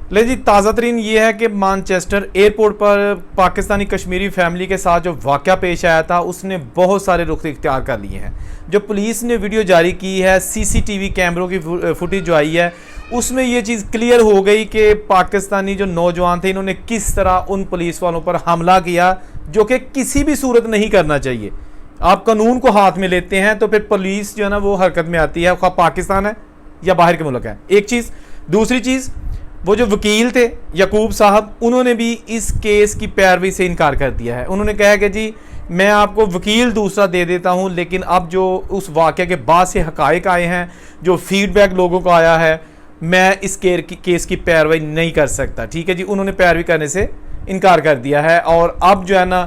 ले जी, ताज़ा तरीन ये है कि मानचेस्टर एयरपोर्ट पर पाकिस्तानी कश्मीरी फैमिली के साथ जो वाक़या पेश आया था उसने बहुत सारे रुख इख्तियार कर लिए हैं। जो पुलिस ने वीडियो जारी की है, सीसीटीवी कैमरों की फुटेज जो आई है, उसमें ये चीज़ क्लियर हो गई कि पाकिस्तानी जो नौजवान थे इन्होंने किस तरह उन पुलिस वालों पर हमला किया, जो कि किसी भी सूरत नहीं करना चाहिए। आप कानून को हाथ में लेते हैं तो फिर पुलिस जो है ना वो हरकत में आती है, खा पाकिस्तान है या बाहर के मुल्क है। एक चीज़। दूसरी चीज़, वो जो वकील थे याकूब साहब, उन्होंने भी इस केस की पैरवी से इनकार कर दिया है। उन्होंने कहा कि जी मैं आपको वकील दूसरा दे देता हूं, लेकिन अब जो उस वाक़े के बाद से हक़ाइक़ आए हैं, जो फीडबैक लोगों को आया है, मैं इस केस की पैरवी नहीं कर सकता। ठीक है जी, उन्होंने पैरवी करने से इनकार कर दिया है। और अब जो है ना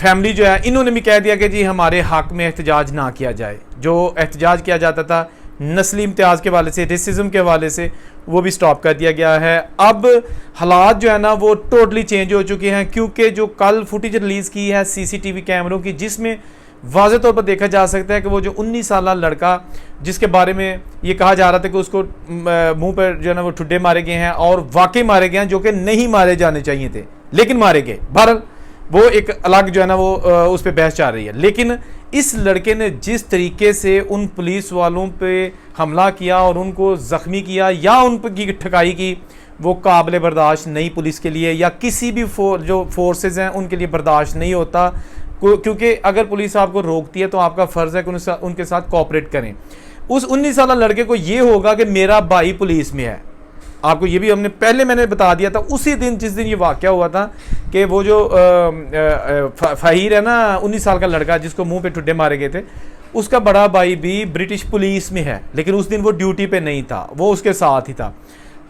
फैमिली जो है, इन्होंने भी कह दिया कि जी हमारे हक़ में एहतजाज ना किया जाए। जो एहतजाज किया जाता था नस्ली इम्तियाज़ के हवाले से, रेसिज्म के हवाले से, वो भी स्टॉप कर दिया गया है। अब हालात जो है ना वो टोटली चेंज हो चुके हैं, क्योंकि जो कल फुटेज रिलीज़ की है सीसीटीवी कैमरों की, जिसमें वाज़े तौर पर देखा जा सकता है कि वो जो 19 साल लड़का जिसके बारे में ये कहा जा रहा था कि उसको मुंह पर जो है ना वो ठुड्डे मारे गए हैं और वाकई मारे गए हैं, जो कि नहीं मारे जाने चाहिए थे लेकिन मारे गए। बहरहाल वो एक अलग जो है ना वो उस पर बहस चल रही है। लेकिन इस लड़के ने जिस तरीके से उन पुलिस वालों पे हमला किया और उनको ज़ख्मी किया या उन की ठकाई की, वो काबिल बर्दाश्त नहीं पुलिस के लिए या किसी भी जो फोर्सेस हैं उनके लिए बर्दाश्त नहीं होता। क्योंकि अगर पुलिस आपको रोकती है तो आपका फ़र्ज़ है कि उनके साथ कोऑपरेट करें। उस 19 साल लड़के को ये होगा कि मेरा भाई पुलिस में है। आपको ये भी मैंने बता दिया था उसी दिन जिस दिन ये वाक़या हुआ था कि वो जो फ़हीर है ना 19 साल का लड़का जिसको मुंह पे ठुड्डे मारे गए थे, उसका बड़ा भाई भी ब्रिटिश पुलिस में है, लेकिन उस दिन वो ड्यूटी पे नहीं था, वो उसके साथ ही था।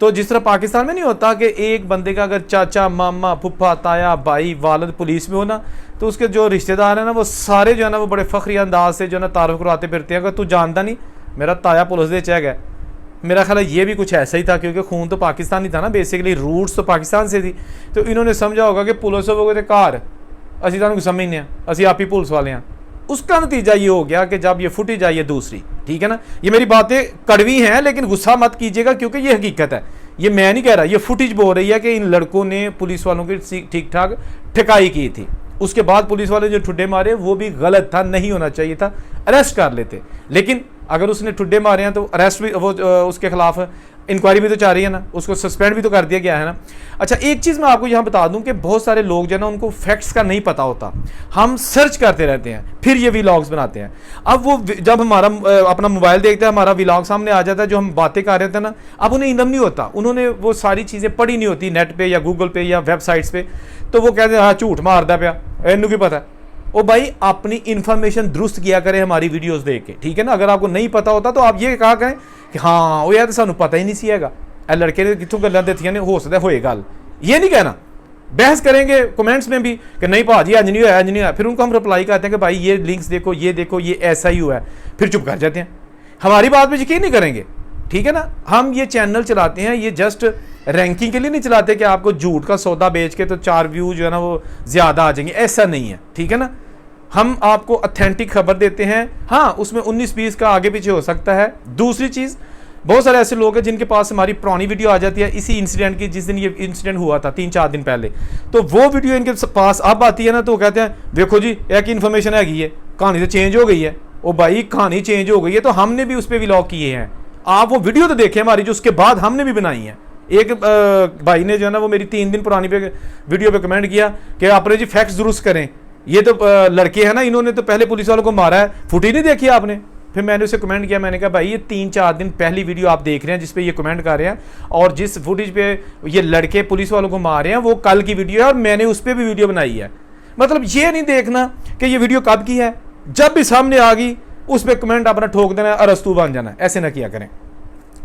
तो जिस तरह पाकिस्तान में नहीं होता कि एक बंदे का अगर चाचा, मामा, फुफ्फा, ताया, भाई, वालिद पुलिस में हो ना, तो उसके जो रिश्तेदार हैं ना वो सारे जो है ना वो बड़े फ़ख्री अंदाज से जो है ना तारुफ करवाते फिरते हैं। अगर तू जानता नहीं मेरा ताया पुलिस दे चेक है। मेरा ख्याल है ये भी कुछ ऐसा ही था, क्योंकि खून तो पाकिस्तानी था ना, बेसिकली रूट्स तो पाकिस्तान से थी। तो इन्होंने समझा होगा कि पुलिस वो घर असी तुहानू समझने असी आप ही पुलिस वाले हैं। उसका नतीजा ये हो गया कि जब ये फुटेज आई है दूसरी, ठीक है ना, ये मेरी बातें कड़वी हैं लेकिन गुस्सा मत कीजिएगा क्योंकि ये हकीकत है, ये मैं नहीं कह रहा, ये फुटेज बोल रही है कि इन लड़कों ने पुलिस वालों की ठीक ठाक ठकाई की थी। उसके बाद पुलिस वाले जो ठुड्डे मारे वो भी गलत था, नहीं होना चाहिए था, अरेस्ट कर लेते। लेकिन अगर उसने ठुड्डे मारे हैं तो अरेस्ट भी वो उसके खिलाफ इंक्वायरी भी तो चाह रही है ना, उसको सस्पेंड भी तो कर दिया गया है ना। अच्छा, एक चीज़ मैं आपको यहाँ बता दूं कि बहुत सारे लोग जो है ना उनको फैक्ट्स का नहीं पता होता, हम सर्च करते रहते हैं फिर ये व्लॉग्स बनाते हैं। अब वो जब हमारा अपना मोबाइल देखते हैं, हमारा व्लॉग सामने आ जाता है, जो हम बातें कर रहे थे ना, अब उन्हें इल्म नहीं होता, उन्होंने वो सारी चीज़ें पढ़ी नहीं होती नेट पर या गूगल पे या वेबसाइट्स पर, तो वो कहते हैं हाँ झूठ मारदा पाया, इन्हों की पता है। ओ भाई, अपनी इन्फॉर्मेशन दुरुस्त किया करें हमारी वीडियोस देख के, ठीक है ना। अगर आपको नहीं पता होता तो आप ये कहा करें कि हाँ वो यार तो सानू पता ही नहीं सी हैगा, लड़के ने कितों गल्लां दित्तियां ने, हो सकता होए गल, ये नहीं कहना। बहस करेंगे कमेंट्स में भी कि नहीं भाजी अज नहीं होया, अज नहीं होया, फिर उनको हम रिप्लाई करते हैं कि भाई ये लिंक्स देखो, ये ऐसा ही हुआ है, फिर चुप कर जाते हैं, हमारी बात पर यकीन नहीं करेंगे, ठीक है ना। हम ये चैनल चलाते हैं, ये जस्ट रैंकिंग के लिए नहीं चलाते कि आपको झूठ का सौदा बेच के तो 4 व्यू जो है ना वो ज़्यादा आ जाएंगे, ऐसा नहीं है, ठीक है ना। हम आपको ऑथेंटिक खबर देते हैं। हाँ, उसमें 19-20 का आगे पीछे हो सकता है। दूसरी चीज़, बहुत सारे ऐसे लोग हैं जिनके पास हमारी पुरानी वीडियो आ जाती है इसी इंसिडेंट की, जिस दिन ये इंसिडेंट हुआ था 3-4 दिन पहले, तो वो वीडियो इनके पास अब आती है ना, तो कहते हैं देखो जी एक इन्फॉर्मेशन हैगी है, कहानी तो चेंज हो गई है। ओ भाई, कहानी चेंज हो गई है तो हमने भी उस पर व्लॉग किए हैं, आप वो वीडियो तो देखें हमारी, जो उसके बाद हमने भी बनाई है। एक भाई ने जो है ना वो मेरी 3 दिन पुरानी पे वीडियो पे कमेंट किया कि आपने जी फैक्ट्स दुरुस्त करें, ये तो लड़के हैं ना, इन्होंने तो पहले पुलिस वालों को मारा है, फुटेज नहीं देखी आपने। फिर मैंने उसे कमेंट किया, मैंने कहा भाई ये 3-4 दिन पहली वीडियो आप देख रहे हैं जिस पे ये कमेंट कर रहे हैं, और जिस फुटेज पे ये लड़के पुलिस वालों को मार रहे हैं वो कल की वीडियो है और मैंने उस पर भी वीडियो बनाई है। मतलब ये नहीं देखना कि ये वीडियो कब की है, जब भी सामने आ गई उस पर कमेंट अपना ठोक देना, अरस्तू बन जाना, ऐसे ना किया करें।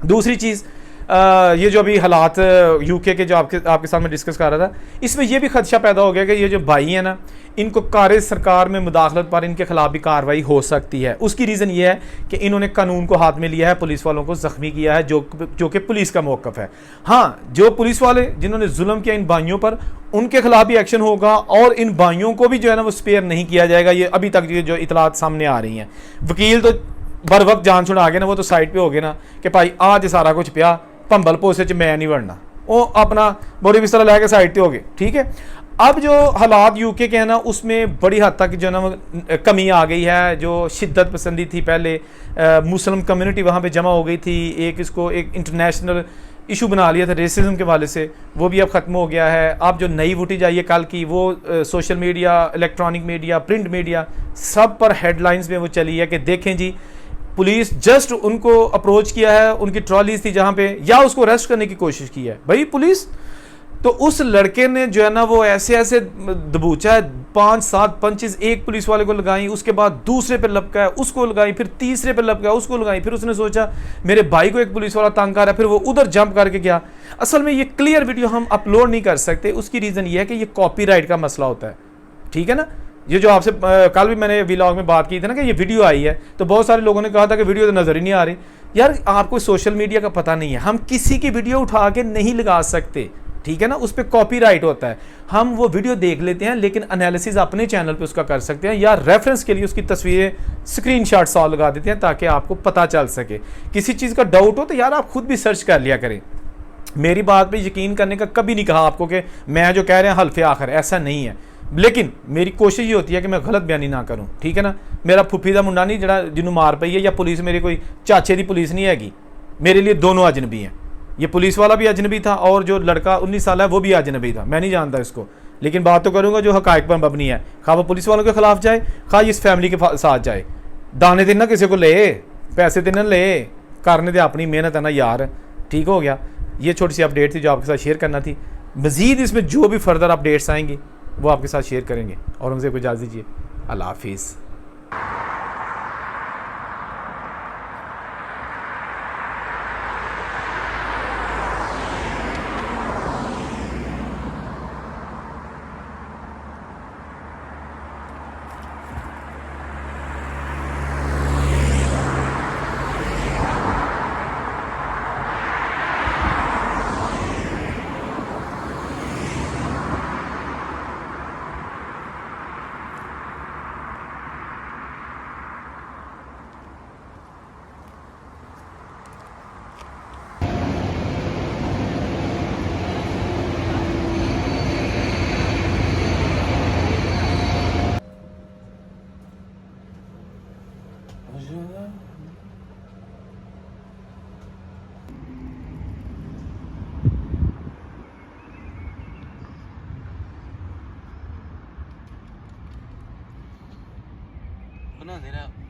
दूसरी चीज़, ये जो अभी हालात यूके के जो आपके सामने डिस्कस कर रहा था, इसमें यह भी खदशा पैदा हो गया कि ये जो भाई हैं ना, इनको कार सरकार में मुदाखलत पर इनके खिलाफ भी कार्रवाई हो सकती है। उसकी रीज़न ये है कि इन्होंने कानून को हाथ में लिया है, पुलिस वालों को ज़ख्मी किया है, जो कि पुलिस का मौक़िफ़ है। हाँ, जो पुलिस वाले जिन्होंने जुल्म किया इन भाइयों पर, उनके खिलाफ भी एक्शन होगा और इन भाइयों को भी जो है ना वो स्पेयर नहीं किया जाएगा। ये अभी तक जो इतलात सामने आ रही हैं, वकील तो बर वक्त जान छुड़ा गए ना, वो तो साइड पर हो गए ना कि भाई आज सारा कुछ पिया, भंबल पोसे च मैं नहीं बनना, वो अपना बोरी बिस्तर लैके साइड पे हो गए। ठीक है, अब जो हालात यूके के हैं ना, उसमें बड़ी हद तक जो ना कमी आ गई है। जो शिद्दत पसंदी थी पहले, मुस्लिम कम्युनिटी वहाँ पे जमा हो गई थी, इसको एक इंटरनेशनल इशू बना लिया था रेसिज्म के वाले से, वो भी अब ख़त्म हो गया है। अब जो नई फुटेज आई है कल की, वो social media, electronic media, print media, सब पर हेडलाइंस में वो चली है कि देखें जी, पुलिस जस्ट उनको अप्रोच किया है, उनकी ट्रॉलीज थी जहाँ पे, या उसको अरेस्ट करने की कोशिश की है भाई पुलिस। तो उस लड़के ने जो है ना वो ऐसे ऐसे दबूचा है, 5-7 पंचेस एक पुलिस वाले को लगाई, उसके बाद दूसरे पे लपका है उसको लगाई, फिर तीसरे पे लपका है उसको लगाई, फिर उसने सोचा मेरे भाई को एक पुलिस वाला तंग कर रहा है, फिर वो उधर जंप करके गया। असल में ये क्लियर वीडियो हम अपलोड नहीं कर सकते, उसकी रीज़न ये है कि ये कॉपीराइट का मसला होता है। ठीक है ना, ये जो आपसे कल भी मैंने व्लॉग में बात की थी ना कि ये वीडियो आई है, तो बहुत सारे लोगों ने कहा था कि वीडियो तो नज़र ही नहीं आ रही। यार आपको सोशल मीडिया का पता नहीं है, हम किसी की वीडियो उठा के नहीं लगा सकते। ठीक है ना, उस पर कॉपीराइट होता है। हम वो वीडियो देख लेते हैं, लेकिन एनालिसिस अपने चैनल पे उसका कर सकते हैं, या रेफरेंस के लिए उसकी तस्वीरें स्क्रीनशॉट सॉल्व लगा देते हैं ताकि आपको पता चल सके। किसी चीज़ का डाउट हो तो यार आप खुद भी सर्च कर लिया करें। मेरी बात पे यकीन करने का कभी नहीं कहा आपको कि मैं जो कह रहे हैं हल्फे आखिर, ऐसा नहीं है। लेकिन मेरी कोशिश ये होती है कि मैं गलत बयानी ना करूँ। ठीक है ना, मेरा फुफी का मुंडा नहीं जरा जिन्होंने मार पई है, या पुलिस मेरी कोई चाचे की पुलिस नहीं हैगी, मेरे लिए दोनों अजनबी हैं। ये पुलिस वाला भी अजनबी था और जो लड़का 19 साल है वो भी अजनबी था, मैं नहीं जानता इसको, लेकिन बात तो करूंगा जो हकायक पर मबनी है। खा वो पुलिस वालों के खिलाफ जाए, खा इस फैमिली के साथ जाए। दाने दिन ना किसी को ले, पैसे दिन ले, करने दे अपनी मेहनत है ना यार। ठीक हो गया, ये छोटी सी अपडेट थी जो आपके साथ शेयर करना थी। मज़ीद इसमें जो भी फर्दर अपडेट्स आएंगी वो आपके साथ शेयर करेंगे। और उनसे को इजाज़त दीजिए, अल्लाह हाफिज़। बना दे रहा